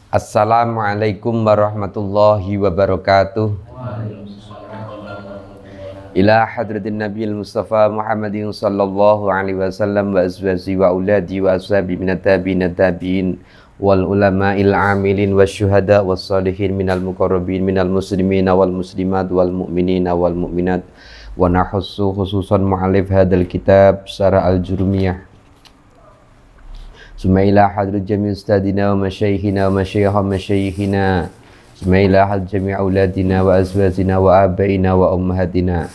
Assalamualaikum warahmatullahi wabarakatuh. Ila hadratin Nabi Mustafa Muhammadin sallallahu alaihi wasallam wa azwaji wa auladi wa ashabi minat tabi'in wal ulama'il amilin wasyuhada was salihin minal muqarrabin minal muslimina wal muslimat wal mu'minina wal mu'minat wa nahussu khususan mu'alif hadal kitab syarah al-jurmiyah. Summa ila hadrat jami' ustadina wa masyayikhina wa masyayikhina summa ila hadrat jami' auladina wa azwajina wa abaina wa ummahatina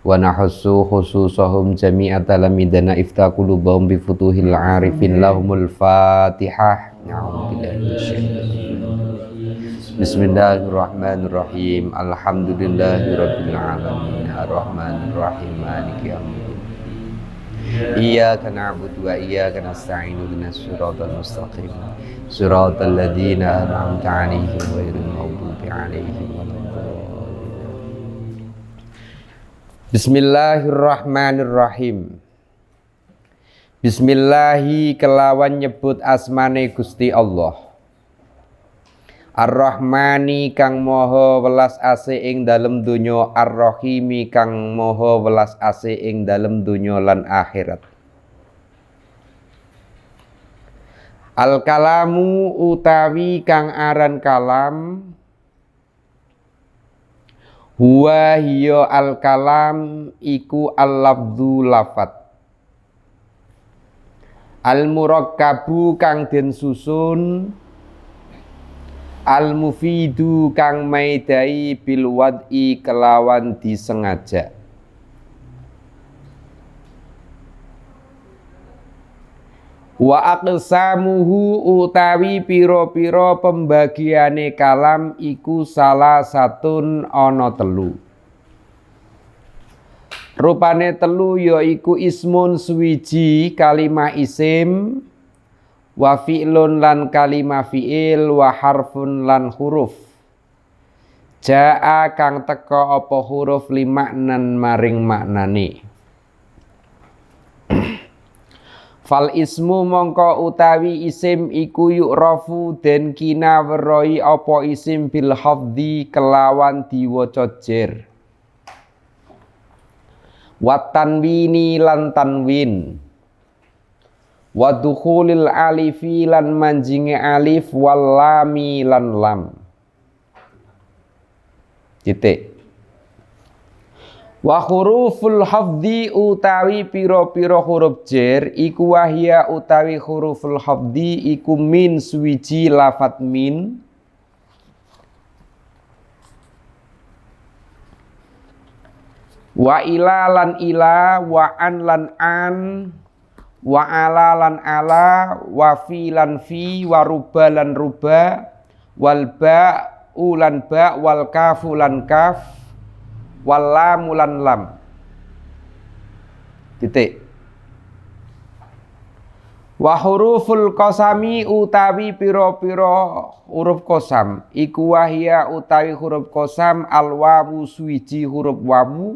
wa nahussu khususahum jami'a talamidana ifta qulubahum bi futuhil arifin lahumul fatihah. Bismillahirrahmanirrahim. Alhamdulillahirabbil alamin arrahmanir rahim maliki yaumiddin. Iyyaka na'budu wa iyyaka nasta'in ihdinas siratal mustaqim siratal ladzina an'amta 'alaihim ghairil maghdubi 'alaihim waladdallin. Bismillahirrahmanirrahim. Bismillahi kelawan nyebut asmane Gusti Allah. Ar-Rahmani kang maha welas asih ing dalem donya, Ar-Rahimi kang maha welas asih ing dalem donya lan akhirat. Al-kalamu utawi kang aran kalam, huwa hiya al-kalam iku al-lafdzu lafat. Al-murakkabu kang den susun, al-mufidu kang maidai bil wad'i kelawan disengaja. Wa aqsamuhu utawi pira-pira pembagiane kalam iku salah satun ana telu. Rupane telu yaiku ismun suwiji kalimah isim, wa fi'lun lan kalimah fi'il, wa harfun lan huruf. Ja'a kang teka apa huruf limaknan maring maknane. Fal ismu mongko utawi isim iku yu'rafu den kinawerohi apa isim bil hafdhi kelawan diwaca jer. Wat tanwini lan tanwin. Wa dukhulil alifi lan manjinge alif wal lami lan lam. Titik. Wa huruful hafdhi utawi pira-pira huruf jer iku wahya utawi huruful hafdhi iku min suwiji lafat min, wa ila lan ila, wa an lan an, wa ala lan ala, wa fi lan fi, wa ruba lan ruba, wal ba'u lan ba, wal kafu lan kaf, wal lamu lan lam. Titik. Wa huruful qasami utawi pira-pira huruf qasam iku wahya utawi huruf qasam al wawu suwiji huruf wawu,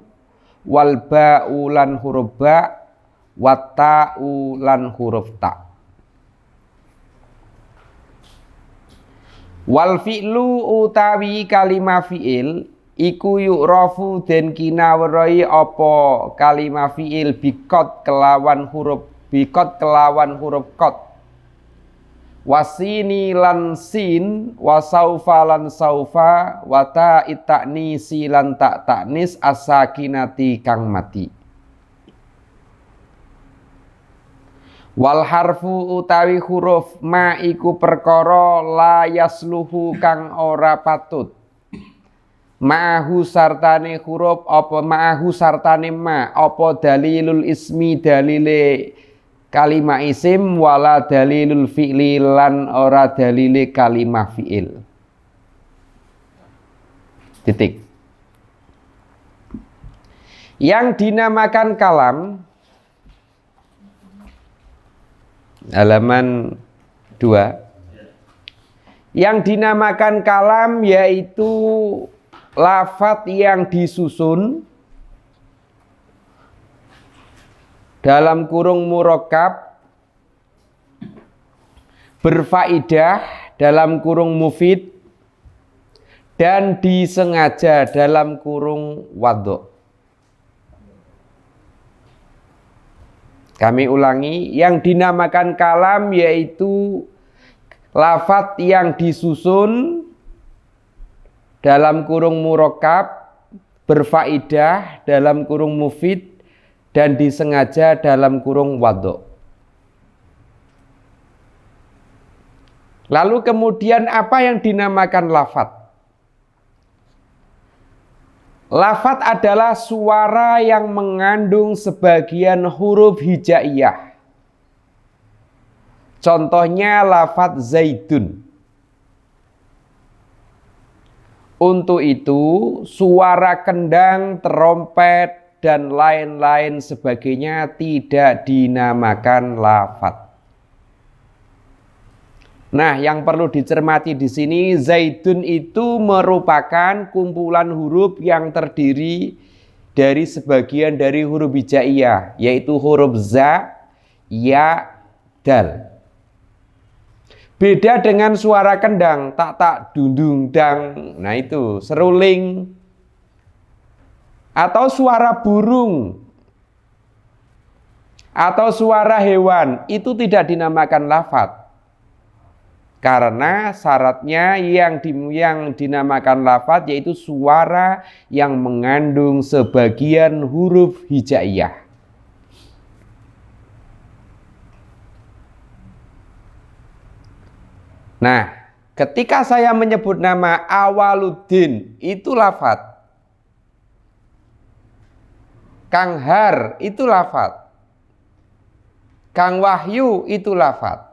wal ba'u lan huruf ba, wa ta'u lan huruf ta. Wal fi'lu utawi kalimah fi'il iku yu'rafu den kinawerohi apa kalimah fi'il bikot kelawan huruf kot, wasini lan sin, wasaufa lan saufa, wata itaknisi lan tak taknis as-sakinati kang mati. Wal harfu utawi huruf ma iku perkara la yasluhu kang ora patut. Ma'ahu sartane huruf apa ma'ahu sartane ma apa dalilul ismi dalile kalimah isim, wala dalilul fi'li lan ora dalile kalimah fi'il. Titik. Yang dinamakan kalam halaman 2. Yang dinamakan kalam yaitu lafadz yang disusun dalam kurung murakkab berfaedah dalam kurung mufid, dan disengaja dalam kurung wadhu. Kami ulangi, yang dinamakan kalam yaitu lafadz yang disusun dalam kurung murakkab, berfaidah dalam kurung mufid, dan disengaja dalam kurung wadhu. Lalu kemudian apa yang dinamakan lafadz? Lafadz adalah suara yang mengandung sebagian huruf hijaiyah. Contohnya lafadz zaidun. Untuk itu, suara kendang, terompet, dan lain-lain sebagainya tidak dinamakan lafadz. Nah, yang perlu dicermati di sini, zaidun itu merupakan kumpulan huruf yang terdiri dari sebagian dari huruf hijaiyah, yaitu huruf za, ya, dal. Beda dengan suara kendang, tak, dundung, dang. Nah itu, seruling. Atau suara burung. Atau suara hewan, itu tidak dinamakan lafadz. Karena syaratnya yang dinamakan lafadz yaitu suara yang mengandung sebagian huruf hijaiyah. Nah, ketika saya menyebut nama Awaluddin, itu lafadz. Kang Har, itu lafadz. Kang Wahyu, itu lafadz.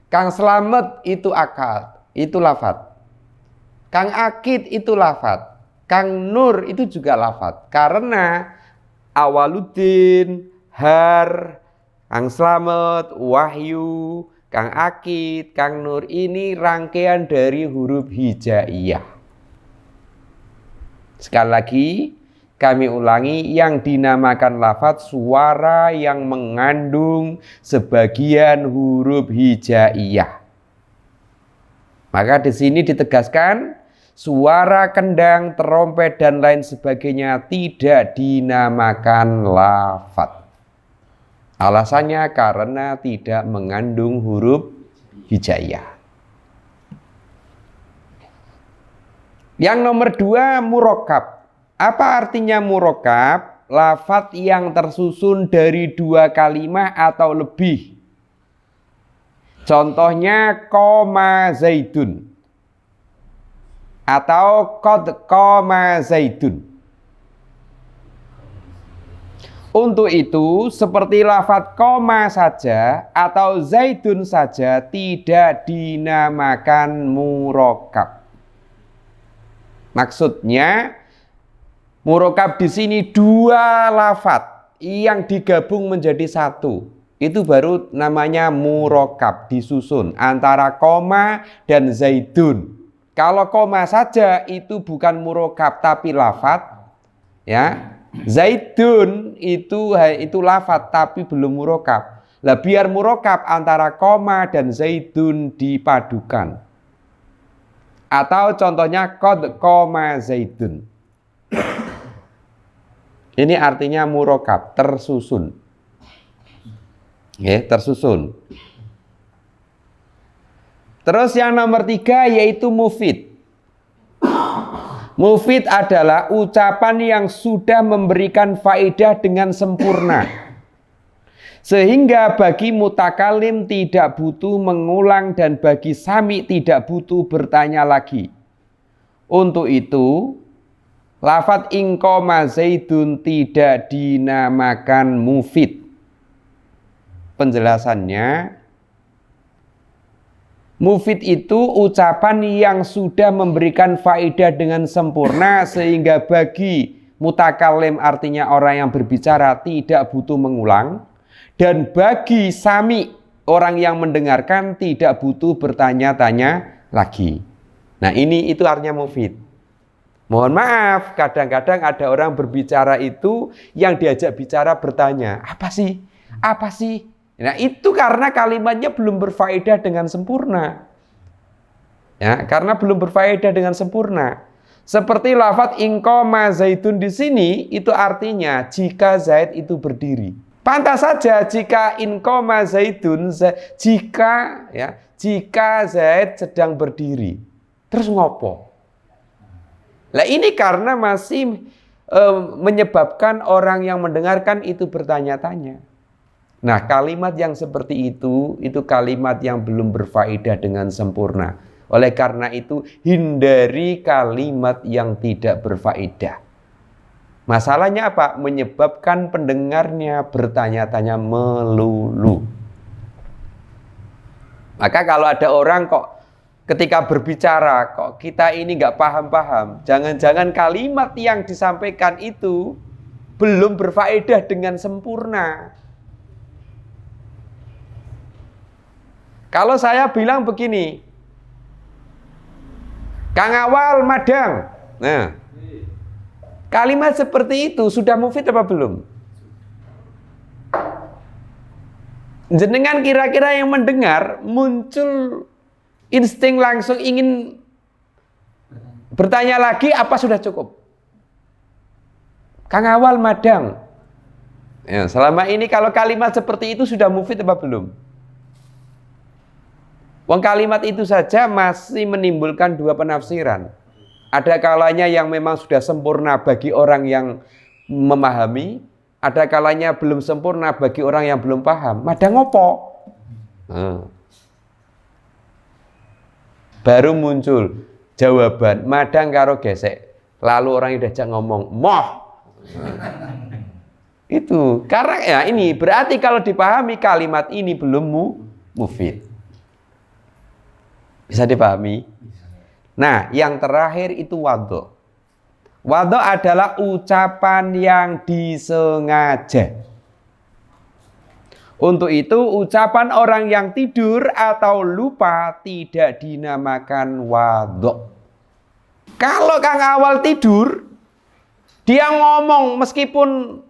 Kang Slamet, itu akad, itu lafadz. Kang Akid, itu lafadz. Kang Nur, itu juga lafadz. Karena Awaluddin, Har, Kang Slamet, Wahyu, Kang Akid, Kang Nur ini rangkaian dari huruf hijaiyah. Sekali lagi kami ulangi, yang dinamakan lafadz suara yang mengandung sebagian huruf hijaiyah. Maka di sini ditegaskan suara kendang, terompet dan lain sebagainya tidak dinamakan lafadz. Alasannya karena tidak mengandung huruf hijaiyah. Yang nomor 2, murakkab. Apa artinya murakkab? Lafadz yang tersusun dari 2 kalimat atau lebih. Contohnya qoma zaidun atau qad qoma zaidun. Untuk itu, seperti lafadz qoma saja atau zaidun saja tidak dinamakan murakkab. Maksudnya murakkab di sini 2 lafadz yang digabung menjadi 1. Itu baru namanya murakkab, disusun antara koma dan zaidun. Kalau koma saja itu bukan murakkab tapi lafadz, ya. Zaidun itu lafadz tapi belum murakkab. Lah biar murakkab antara koma dan zaidun dipadukan. Atau contohnya qad qoma zaidun. Ini artinya murakkab, tersusun. Tersusun. Terus yang nomor 3 yaitu mufid. Mufid adalah ucapan yang sudah memberikan faedah dengan sempurna. Sehingga bagi mutakalim tidak butuh mengulang dan bagi sami tidak butuh bertanya lagi. Untuk itu, lafadz inqoma zaidun tidak dinamakan mufid. Penjelasannya, mufid itu ucapan yang sudah memberikan faedah dengan sempurna sehingga bagi mutakalim artinya orang yang berbicara tidak butuh mengulang, dan bagi sami orang yang mendengarkan tidak butuh bertanya-tanya lagi. Nah ini itu artinya mufid. Mohon maaf, kadang-kadang ada orang berbicara itu yang diajak bicara bertanya, apa sih? Apa sih? Nah itu karena kalimatnya belum berfaedah dengan sempurna. Ya, karena belum berfaedah dengan sempurna. Seperti lafadz ingqoma zaidun di sini itu artinya jika Zaid itu berdiri. Pantas saja jika ingqoma zaidun jika Zaid sedang berdiri. Terus ngopo? Lah ini karena masih menyebabkan orang yang mendengarkan itu bertanya-tanya. Nah, kalimat yang seperti itu kalimat yang belum berfaedah dengan sempurna. Oleh karena itu, hindari kalimat yang tidak berfaedah. Masalahnya apa? Menyebabkan pendengarnya bertanya-tanya melulu. Maka kalau ada orang kok ketika berbicara, kok kita ini nggak paham-paham, jangan-jangan kalimat yang disampaikan itu belum berfaedah dengan sempurna. Kalau saya bilang begini, Kang Awal madang. Nah, kalimat seperti itu sudah mufid apa belum? Jenengan kira-kira yang mendengar muncul insting langsung ingin bertanya lagi apa sudah cukup? Kang Awal madang. Ya, selama ini kalau kalimat seperti itu sudah mufid apa belum? Wong kalimat itu saja masih menimbulkan dua penafsiran. Ada kalanya yang memang sudah sempurna bagi orang yang memahami, ada kalanya belum sempurna bagi orang yang belum paham. Madang opo? Baru muncul jawaban madang karo gesek. Lalu orang yang diajak ngomong moh. Itu karena ya ini berarti kalau dipahami kalimat ini belum mufid. Bisa dipahami? Nah, yang terakhir itu wadho. Wadho adalah ucapan yang disengaja. Untuk itu, ucapan orang yang tidur atau lupa tidak dinamakan wadho. Kalau Kang Awal tidur, dia ngomong meskipun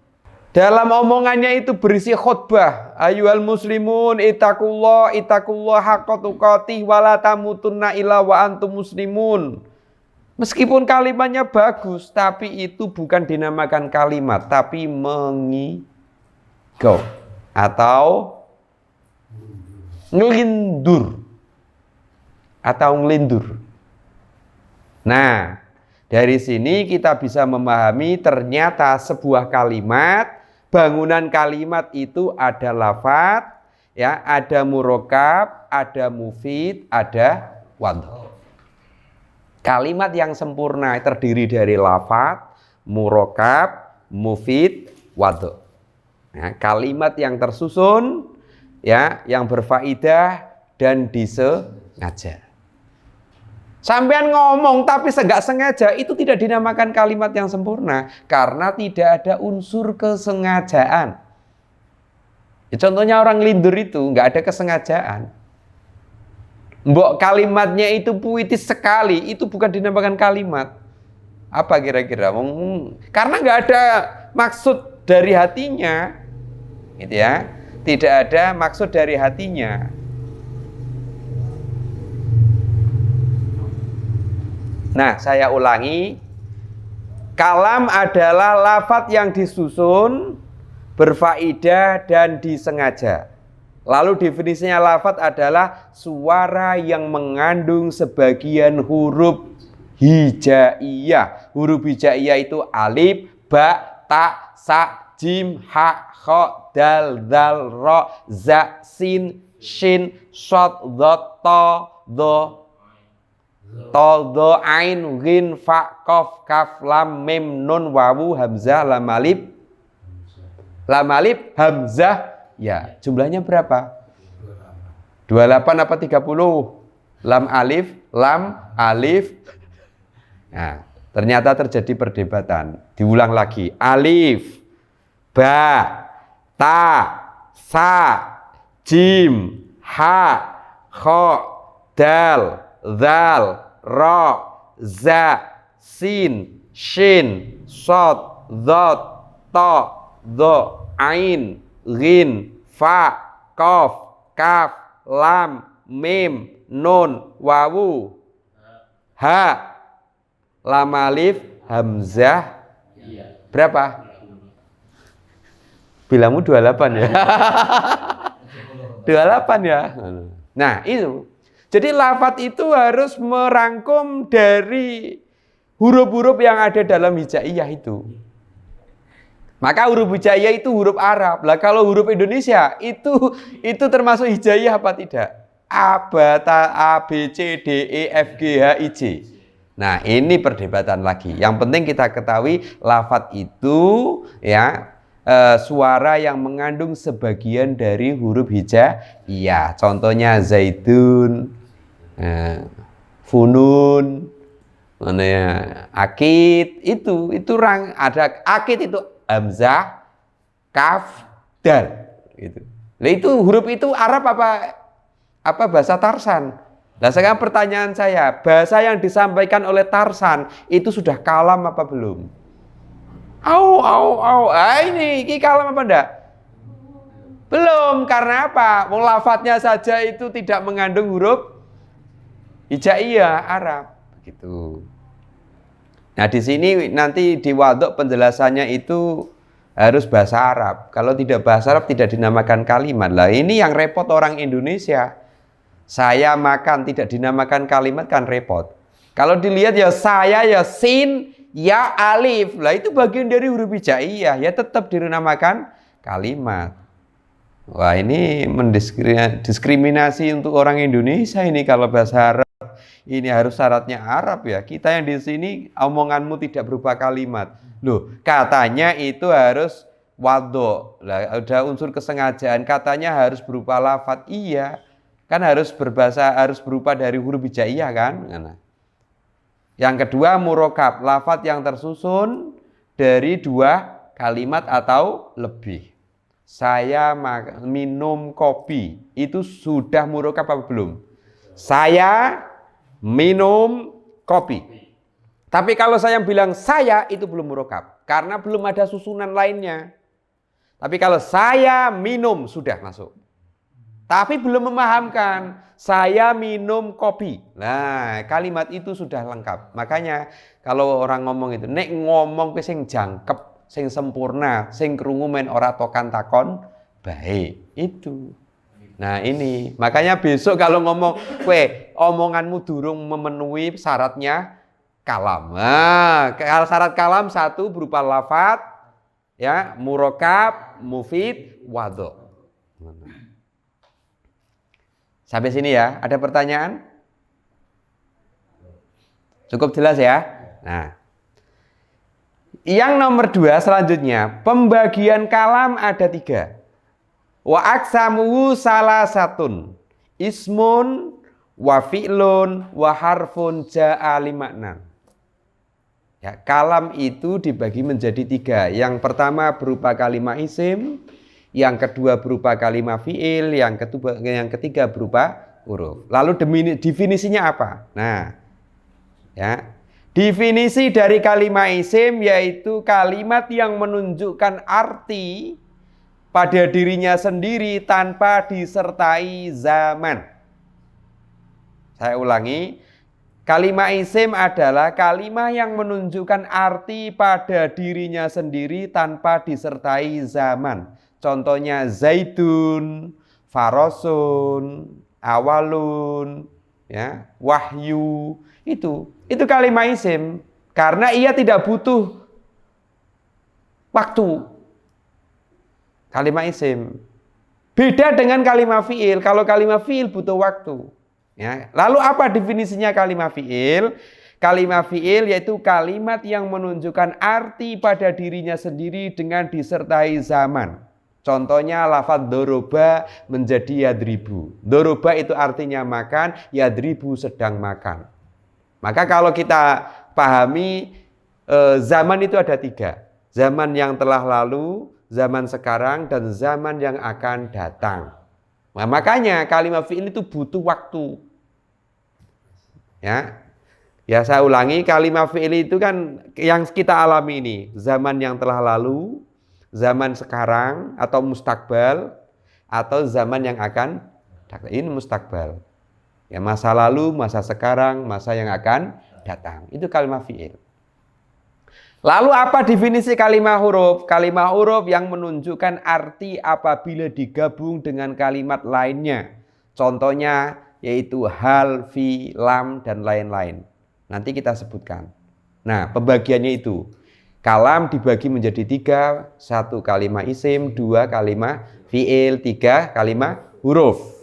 dalam omongannya itu berisi khutbah. Ayyuhal muslimun ittaqullah haqqa tuqatih wa la tamutunna illa wa antum muslimun. Meskipun kalimatnya bagus, tapi itu bukan dinamakan kalimat, tapi mengigau atau ngelindur atau ngelindur. Nah, dari sini kita bisa memahami ternyata sebuah kalimat, bangunan kalimat itu ada lafadz, ya, ada murokab, ada mufid, ada wadho. Kalimat yang sempurna terdiri dari lafadz, murokab, mufid, wadho. Nah, kalimat yang tersusun, ya, yang berfaidah dan disengaja. Sampean ngomong tapi nggak sengaja itu tidak dinamakan kalimat yang sempurna karena tidak ada unsur kesengajaan. Ya, contohnya orang lindur itu nggak ada kesengajaan. Mbok kalimatnya itu puitis sekali, itu bukan dinamakan kalimat. Apa kira-kira? Karena nggak ada maksud dari hatinya, gitu ya. Tidak ada maksud dari hatinya. Nah, saya ulangi. Kalam adalah lafadz yang disusun, berfaidah dan disengaja. Lalu definisinya lafadz adalah suara yang mengandung sebagian huruf hijaiyah. Huruf hijaiyah itu alif, ba, ta, sa, jim, ha, kha, dal, dzal, ra, za, sin, shin, shad, dhad, ta, dha, do, ain, ghin, fa, qaf, kaf, lam, mim, nun, wawu, hamzah, lam alif, hamzah. Ya, jumlahnya berapa? 28 apa 30? Lam alif. Nah, ternyata terjadi perdebatan. Diulang lagi. Alif, ba, ta, sa, jim, ha, kha, dal, dzal, ra, za, sin, shin, shad, dhad, ta, dha, ain, ghin, fa, qaf, kaf, lam, mim, nun, wawu. Ha, lam alif, hamzah. Berapa? Bilangmu 28 ya. 28 ya. Nah, itu. Jadi lafadz itu harus merangkum dari huruf-huruf yang ada dalam hijaiyah itu. Maka huruf hijaiyah itu huruf Arab. Lah kalau huruf Indonesia itu termasuk hijaiyah apa tidak? A, B, C, D, E, F, G, H, I, J. Nah, ini perdebatan lagi. Yang penting kita ketahui lafadz itu ya suara yang mengandung sebagian dari huruf hijaiyah. Contohnya zaidun, funun, mana ya, akid itu ada akid itu hamzah, kaf, dal gitu. Nah, itu huruf itu Arab apa bahasa Tarsan? Nah, sekarang pertanyaan saya, bahasa yang disampaikan oleh Tarsan itu sudah kalam apa belum? Ini kalam apa enggak? Belum, karena apa? Wong lafadznya saja itu tidak mengandung huruf hijaiyah Arab, begitu. Nah, di sini nanti di waduk penjelasannya itu harus bahasa Arab. Kalau tidak bahasa Arab tidak dinamakan kalimat. Lah ini yang repot orang Indonesia. Saya makan tidak dinamakan kalimat kan repot. Kalau dilihat ya saya ya sin, ya alif. Lah itu bagian dari huruf hijaiyah, ya tetap dinamakan kalimat. Wah, ini mendiskriminasi untuk orang Indonesia ini kalau bahasa Arab. Ini harus syaratnya Arab ya. Kita yang di sini omonganmu tidak berupa kalimat. Loh, katanya itu harus wadho. Lah ada unsur kesengajaan, katanya harus berupa lafadz. Iya. Kan harus berupa dari huruf hijaiyah kan? Nah. Yang kedua murokab, lafadz yang tersusun dari 2 kalimat atau lebih. Saya minum kopi, itu sudah murokab apa belum? Saya minum kopi. Tapi kalau saya bilang saya, itu belum murokab, karena belum ada susunan lainnya. Tapi kalau saya minum, sudah masuk. Tapi belum memahamkan, saya minum kopi. Nah, kalimat itu sudah lengkap. Makanya kalau orang ngomong itu, nek ngomong ke sing jangkep, sing sempurna, sing krungu men ora tokan takon, baik. Itu. Nah, ini. Makanya besok kalau ngomong, omonganmu durung memenuhi syaratnya kalam. Nah, syarat kalam 1 berupa lafadz, ya, murokab, mufid, wadho. Sampai sini ya, ada pertanyaan? Cukup jelas ya? Nah, yang nomor 2 selanjutnya, pembagian kalam ada 3. Wa aksamuhu salasatun, ismun, wa fi'lun, wa harfun ja'a limaknan. Ya, kalam itu dibagi menjadi 3. Yang pertama berupa kalimat isim, yang kedua berupa kalimat fi'il, yang ketiga berupa huruf. Lalu definisinya apa? Nah, ya, definisi dari kalimat isim yaitu kalimat yang menunjukkan arti pada dirinya sendiri tanpa disertai zaman. Saya ulangi, kalimat isim adalah kalimat yang menunjukkan arti pada dirinya sendiri tanpa disertai zaman. Contohnya zaidun, farosun, awalun, ya, wahyu, itu kalimat isim karena ia tidak butuh waktu. Kalimat isim beda dengan kalimat fiil. Kalau kalimat fiil butuh waktu, ya. Lalu apa definisinya kalimat fiil? Kalimat fiil yaitu kalimat yang menunjukkan arti pada dirinya sendiri dengan disertai zaman. Contohnya lafadz doroba menjadi yadribu. Doroba itu artinya makan, yadribu sedang makan. Maka kalau kita pahami zaman itu ada 3. Zaman yang telah lalu, zaman sekarang, dan zaman yang akan datang. Nah, makanya kalimat fi'il itu butuh waktu. Ya saya ulangi, kalimat fi'il itu kan yang kita alami ini. Zaman yang telah lalu, zaman sekarang atau mustakbal, atau zaman yang akan datang. Ini mustakbal. Ya, masa lalu, masa sekarang, masa yang akan datang. Itu kalimat fi'il. Lalu apa definisi kalimat huruf? Kalimat huruf yang menunjukkan arti apabila digabung dengan kalimat lainnya. Contohnya yaitu hal, fi, lam, dan lain-lain. Nanti kita sebutkan. Nah, pembagiannya itu. Kalam dibagi menjadi 3. 1 kalimat isim, 2 kalimat fi'il, 3 kalimat huruf.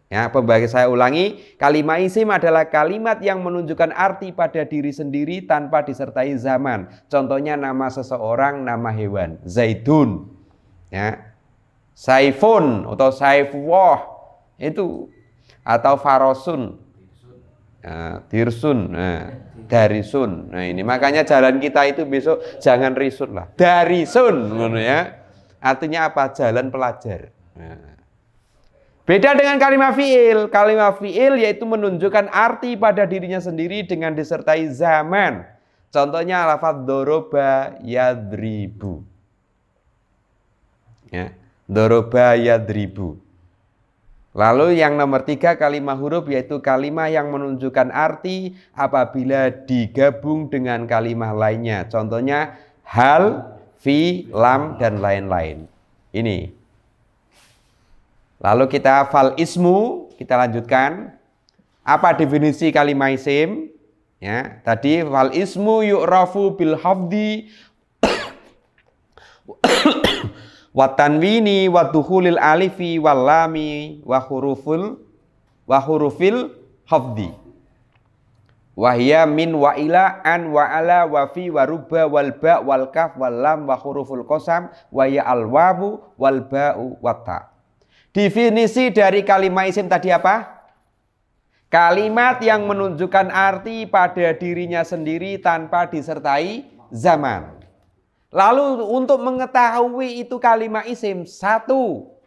Ya, pembagi saya ulangi, kalimat isim adalah kalimat yang menunjukkan arti pada diri sendiri tanpa disertai zaman. Contohnya nama seseorang, nama hewan, Zaidun, ya, Saifun atau Saifwah itu, atau Farosun, Dirsun, Darisun. Nah ini makanya jalan kita itu besok jangan risun lah, Darisun, ya. Artinya apa? Jalan pelajar. Nah. Beda dengan kalimat fi'il. Kalimat fi'il yaitu menunjukkan arti pada dirinya sendiri dengan disertai zaman. Contohnya lafaz doroba yadribu. Ya, doroba yadribu. Lalu yang nomor 3 kalimat huruf yaitu kalimat yang menunjukkan arti apabila digabung dengan kalimat lainnya. Contohnya hal, fi, lam, dan lain-lain. Ini. Lalu kita fal ismu, kita lanjutkan. Apa definisi kalimat isim? Ya, tadi fal ismu yu'rafu bil hafdi wa tanwini wa dukhulil alifi wal lami wa hurufil hafdi. Wa hiya min wa ila an wa ala wa fi wa ruba wal ba wal kaf wal lam wa huruful qasam wa ya al wawu wal ba'u wa ta. Definisi dari kalimat isim tadi apa? Kalimat yang menunjukkan arti pada dirinya sendiri tanpa disertai zaman. Lalu untuk mengetahui itu kalimat isim, 1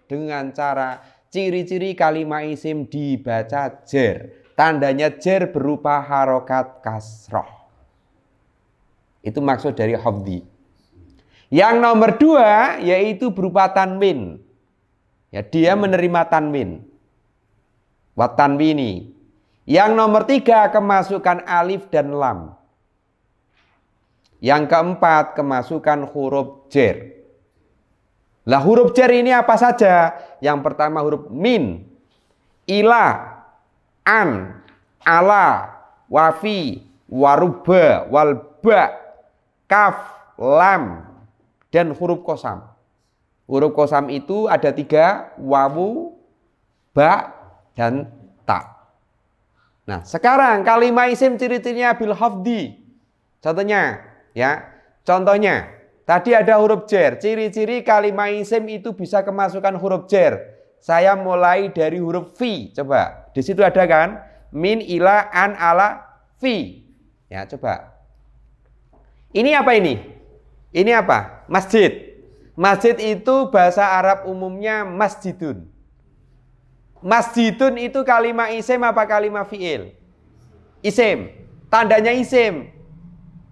dengan cara ciri-ciri kalimat isim dibaca jer. Tandanya jer berupa harokat kasroh. Itu maksud dari hafdi. Yang nomor 2 yaitu berupa tanwin. Ya, dia menerima tanwin. Wa tanwini. Yang nomor 3 kemasukan alif dan lam. Yang keempat kemasukan huruf jer. Lah huruf jer ini apa saja? Yang pertama huruf min, ila, an, ala, wafi, waruba, walba, kaf, lam, dan huruf qasam. Huruf qasam itu ada 3, wawu, ba, dan ta. Nah, sekarang kalimat isim ciri-cirinya bil hafdi. Contohnya, ya. Contohnya, tadi ada huruf jer. Ciri-ciri kalimat isim itu bisa kemasukan huruf jer. Saya mulai dari huruf fi. Coba, di situ ada kan? Min, ila, an, ala, fi. Ya, coba. Ini apa ini? Ini apa? Masjid. Masjid itu bahasa Arab umumnya masjidun. Masjidun itu kalimat isim apa kalimat fi'il? Isim. Tandanya isim.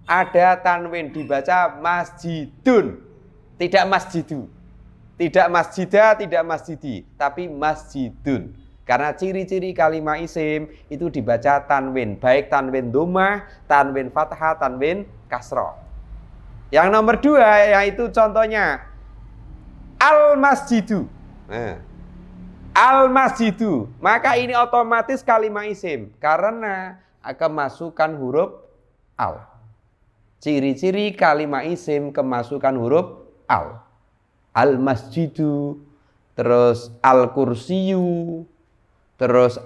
Ada tanwin, dibaca masjidun. Tidak masjidu. Tidak masjidah, tidak masjidi. Tapi masjidun. Karena ciri-ciri kalimat isim itu dibaca tanwin. Baik tanwin dhammah, tanwin fathah, tanwin kasroh. Yang nomor 2 yaitu contohnya al-masjidu. Nah, al-masjidu. Maka ini otomatis kalimat isim. Karena akan masukkan huruf al. Ciri-ciri kalimat isim kemasukan huruf al. Al-masjidu. Terus al-kursiyu. Terus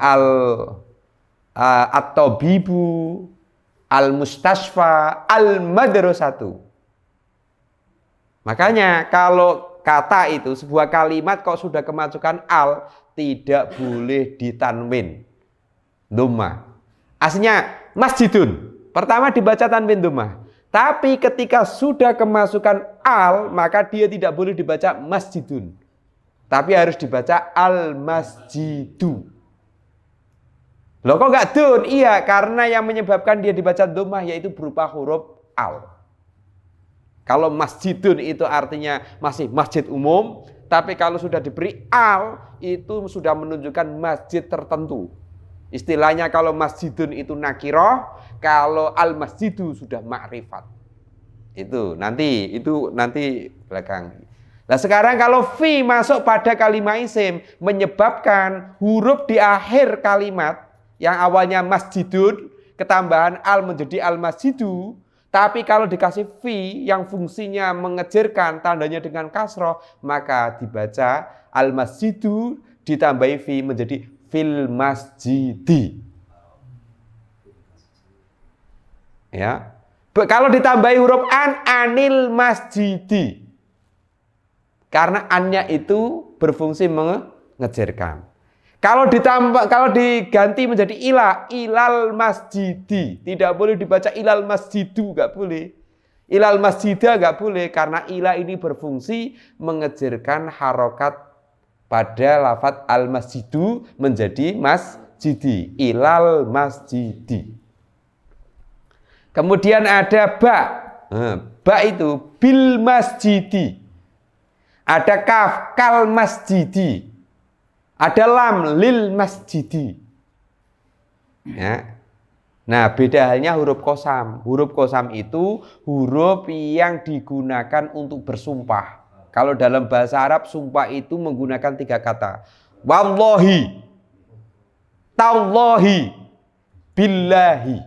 at-tabibu. Al-mustashfa. Al-madrasatu. Makanya kalau kata itu, sebuah kalimat kok sudah kemasukan al, tidak boleh ditanwin dhammah. Aslinya masjidun. Pertama dibaca tanwin dhammah. Tapi ketika sudah kemasukan al, maka dia tidak boleh dibaca masjidun. Tapi harus dibaca al-masjidu. Loh kok enggak dun? Iya, karena yang menyebabkan dia dibaca dhammah yaitu berupa huruf al. Kalau masjidun itu artinya masih masjid umum, tapi kalau sudah diberi al, itu sudah menunjukkan masjid tertentu. Istilahnya kalau masjidun itu nakiroh, kalau al-masjidu sudah ma'rifat. Itu nanti belakang. Nah sekarang kalau fi masuk pada kalimat isim menyebabkan huruf di akhir kalimat yang awalnya masjidun ketambahan al menjadi al-masjidu, tapi kalau dikasih fi yang fungsinya mengejarkan tandanya dengan kasroh, maka dibaca al-masjidu ditambahi fi menjadi fil masjidi. Ya. Kalau ditambahi huruf anil masjidi. Karena annya itu berfungsi mengejarkan. Kalau diganti menjadi ilal masjidi, tidak boleh dibaca ilal masjidu, enggak boleh. Ilal masjidah enggak boleh karena ila ini berfungsi mengejarkan harokat pada lafadz al-masjidu menjadi masjidi, ilal masjidi. Kemudian ada ba. Ba itu bil masjidi. Ada kaf kal masjidi. Ada lam lil masjidi. Ya. Nah, beda halnya huruf qasam. Huruf qasam itu huruf yang digunakan untuk bersumpah. Kalau dalam bahasa Arab sumpah itu menggunakan 3 kata. Wallahi, tallahi, billahi.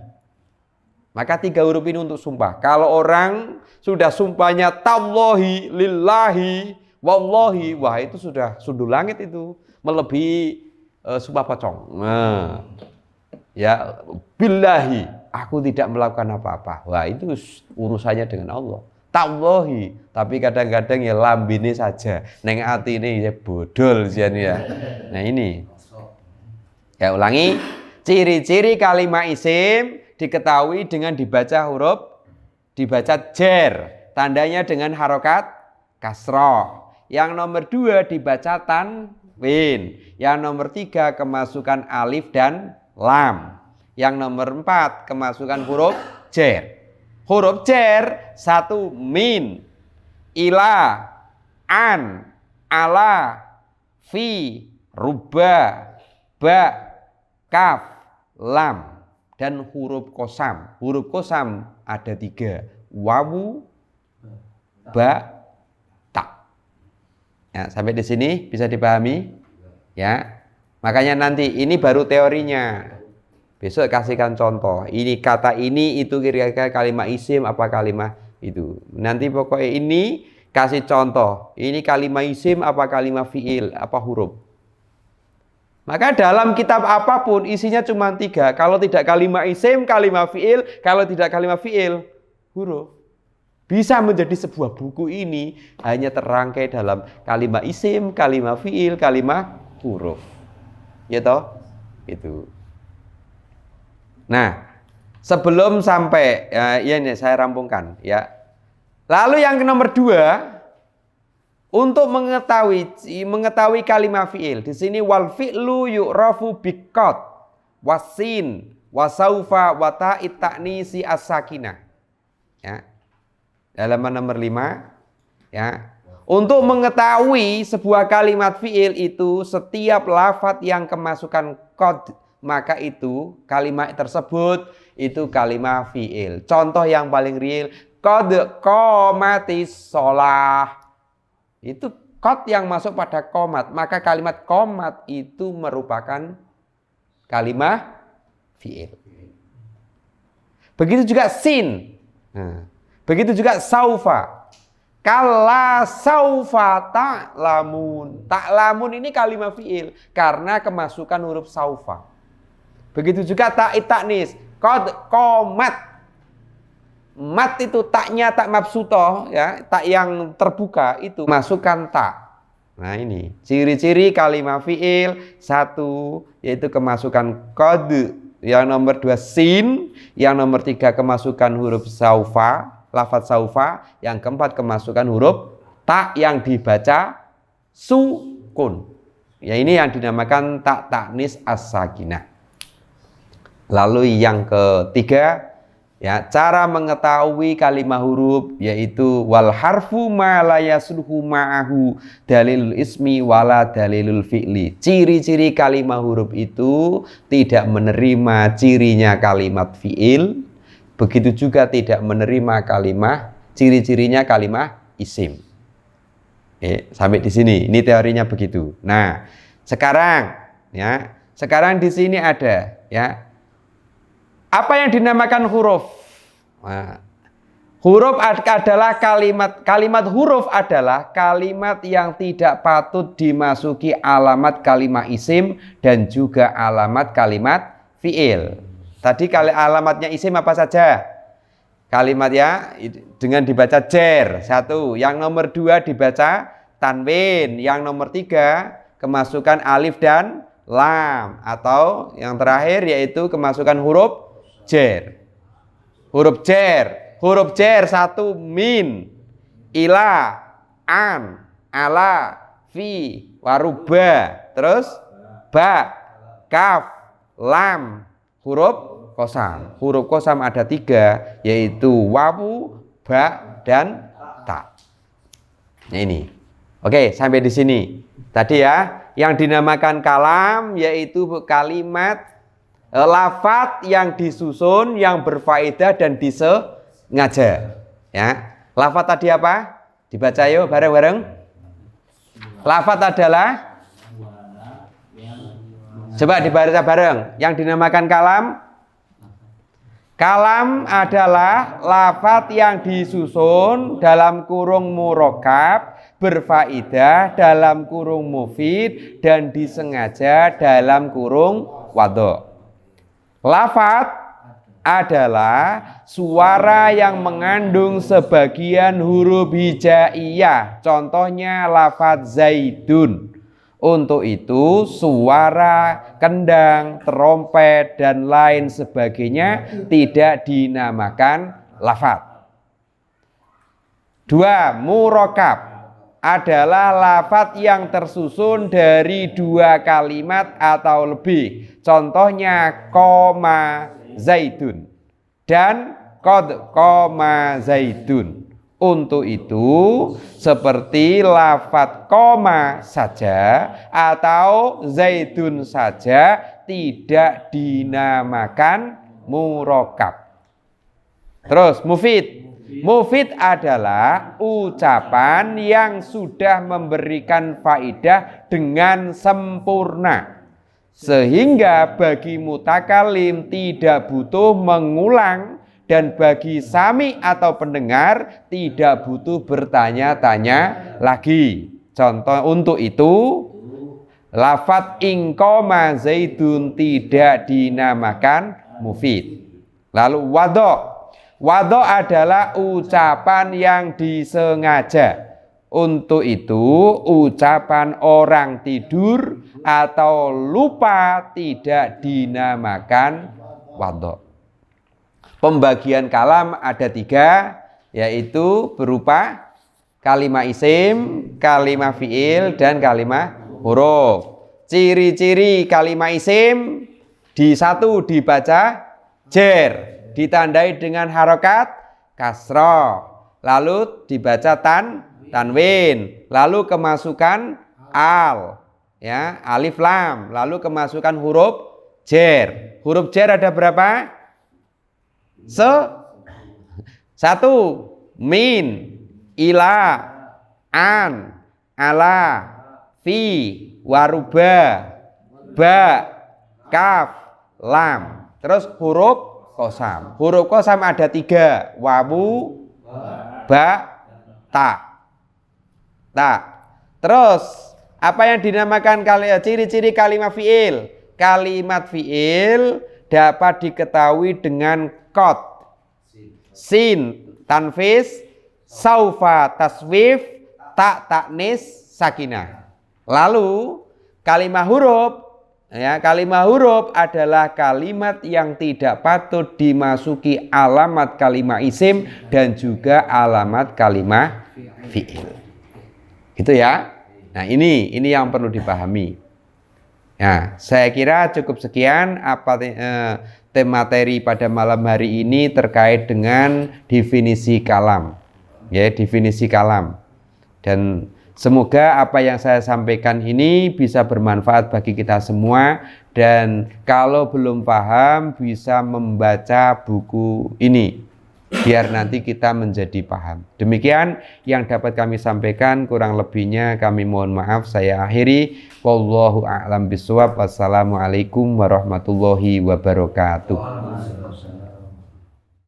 Maka 3 huruf ini untuk sumpah. Kalau orang sudah sumpahnya tallahi, lillahi, wallahi, wah itu sudah sundul langit itu, melebihi sumpah pocong. Nah, ya billahi, aku tidak melakukan apa-apa. Wah itu urusannya dengan Allah. Tallahi, tapi kadang-kadang ya lambine saja, neng ati ini ya bodol sian ya. Nah ini, ya ulangi, ciri-ciri kalimat isim diketahui dengan dibaca jer, tandanya dengan harokat kasroh. Yang nomor 2 dibaca tanwin. Yang nomor 3 kemasukan alif dan lam. Yang nomor 4 kemasukan huruf jer. Huruf jer 1 min, ila, an, ala, fi, ruba, ba, kaf, lam, dan huruf qasam. Huruf qasam ada 3, wawu, ba, ta. Ya, sampai di sini bisa dipahami? Ya. Makanya nanti ini baru teorinya. Besok kasihkan contoh. Ini kata ini itu kira-kira kalimat isim apa kalimat itu. Nanti pokoknya ini kasih contoh. Ini kalimat isim apa kalimat fiil apa huruf. Maka dalam kitab apapun isinya cuma 3. Kalau tidak kalimat isim, kalimat fiil. Kalau tidak kalimat fiil, huruf. Bisa menjadi sebuah buku ini hanya terangkai dalam kalimat isim, kalimat fiil, kalimat huruf. Ya toh? Itu. Nah, sebelum sampai ini saya rampungkan ya. Lalu yang nomor 2, untuk mengetahui kalimat fiil. Di sini wal fi'lu yu'rafu biqad wasin wasaufa wa ta'it ta'nisi as-sakinah. Ya. Halaman nomor 5 ya. Untuk mengetahui sebuah kalimat fiil itu setiap lafadz yang kemasukan qad, maka itu kalimat tersebut itu kalimat fiil. Contoh yang paling real, qad qomatis shalah. Itu qad yang masuk pada qomat, maka kalimat qomat itu merupakan kalimat fiil. Begitu juga sin. Nah, begitu juga saufa. Kala saufa ta'lamun. Ta'lamun ini kalimat fiil karena kemasukan huruf saufa. Begitu juga ta'it ta'nis, qad qomat. Mat itu taknya tak mabsutoh ya, tak yang terbuka itu masukkan tak. Nah ini ciri-ciri kalimat fiil. 1 yaitu kemasukan qad. Yang nomor 2 sin. Yang nomor 3 kemasukan huruf saufa, lafadz saufa. Yang keempat kemasukan huruf tak yang dibaca sukun. Ya ini yang dinamakan tak ta'nis as-sakinah. Lalu yang ketiga Ya, cara mengetahui kalimah huruf yaitu wal harfu ma la yasluhu ma'ahu dalilul ismi wala dalilul fi'li. Ciri-ciri kalimah huruf itu tidak menerima cirinya kalimat fi'il, begitu juga tidak menerima ciri-cirinya kalimah isim. Sampai di sini, ini teorinya begitu. Nah, sekarang di sini ada ya. Apa yang dinamakan huruf? Nah, huruf adalah kalimat huruf adalah kalimat yang tidak patut dimasuki alamat kalimat isim dan juga alamat kalimat fi'il. Tadi alamatnya isim apa saja? Kalimat ya dengan dibaca jer, satu. Yang nomor 2 dibaca tanwin. Yang nomor 3 kemasukan alif dan lam. Atau yang terakhir yaitu kemasukan huruf jer. Huruf jer 1 min, ila, an, ala, fi, waruba. Terus ba, kaf, lam, huruf qasam. Huruf qasam ada 3 yaitu wawu, ba, dan ta. Nah ini. Oke, sampai di sini. Tadi ya, yang dinamakan kalam yaitu kalimat lafaz yang disusun, yang berfaedah dan disengaja. Ya, lafaz tadi apa? Dibaca yuk bareng-bareng. Lafaz adalah, coba dibaca bareng. Yang dinamakan kalam. Kalam adalah lafaz yang disusun dalam kurung murakkab, berfaedah dalam kurung mufid, dan disengaja dalam kurung wadho. Lafaz adalah suara yang mengandung sebagian huruf hijaiyah. Contohnya lafaz zaidun. Untuk itu suara kendang, trompet, dan lain sebagainya tidak dinamakan lafaz. 2. Murakkab adalah lafaz yang tersusun dari 2 kalimat atau lebih. Contohnya koma zaidun dan qad koma zaidun. Untuk itu seperti lafaz koma saja atau zaidun saja tidak dinamakan murakkab. Terus mufid. Mufid adalah ucapan yang sudah memberikan faedah dengan sempurna, sehingga bagi mutakalim tidak butuh mengulang, dan bagi sami atau pendengar tidak butuh bertanya-tanya lagi. Contoh untuk itu, lafaz ingkoma zaidun tidak dinamakan mufid. Lalu wadho. Wadho adalah ucapan yang disengaja. Untuk itu ucapan orang tidur atau lupa tidak dinamakan wadho. Pembagian kalam ada 3, yaitu berupa kalimah isim, kalimah fi'il, dan kalimah huruf. Ciri-ciri kalimah isim, di 1 dibaca jer, ditandai dengan harokat kasroh, lalu dibaca tanwin, lalu kemasukan al, ya, alif lam, lalu kemasukan huruf jer. Huruf jer ada berapa? 1. Min, ila, an, ala, fi, waruba, ba, kaf, lam. Terus huruf qasam. Huruf qasam ada 3, wawu, ba, ta. Terus apa yang dinamakan ciri-ciri kalimat fi'il? Kalimat fi'il dapat diketahui dengan qad, sin, tanfis, saufa, taswif, ta, taknis, sakinah. Lalu kalimat huruf, ya, kalimat huruf adalah kalimat yang tidak patut dimasuki alamat kalimat isim dan juga alamat kalimat fi'il. Gitu ya. Nah, ini yang perlu dipahami. Ya, saya kira cukup sekian materi pada malam hari ini terkait dengan definisi kalam. Ya, definisi kalam. Dan semoga apa yang saya sampaikan ini bisa bermanfaat bagi kita semua, dan kalau belum paham bisa membaca buku ini biar nanti kita menjadi paham. Demikian yang dapat kami sampaikan, kurang lebihnya kami mohon maaf. Saya akhiri, wallahu a'lam bishawab. Wassalamualaikum warahmatullahi wabarakatuh.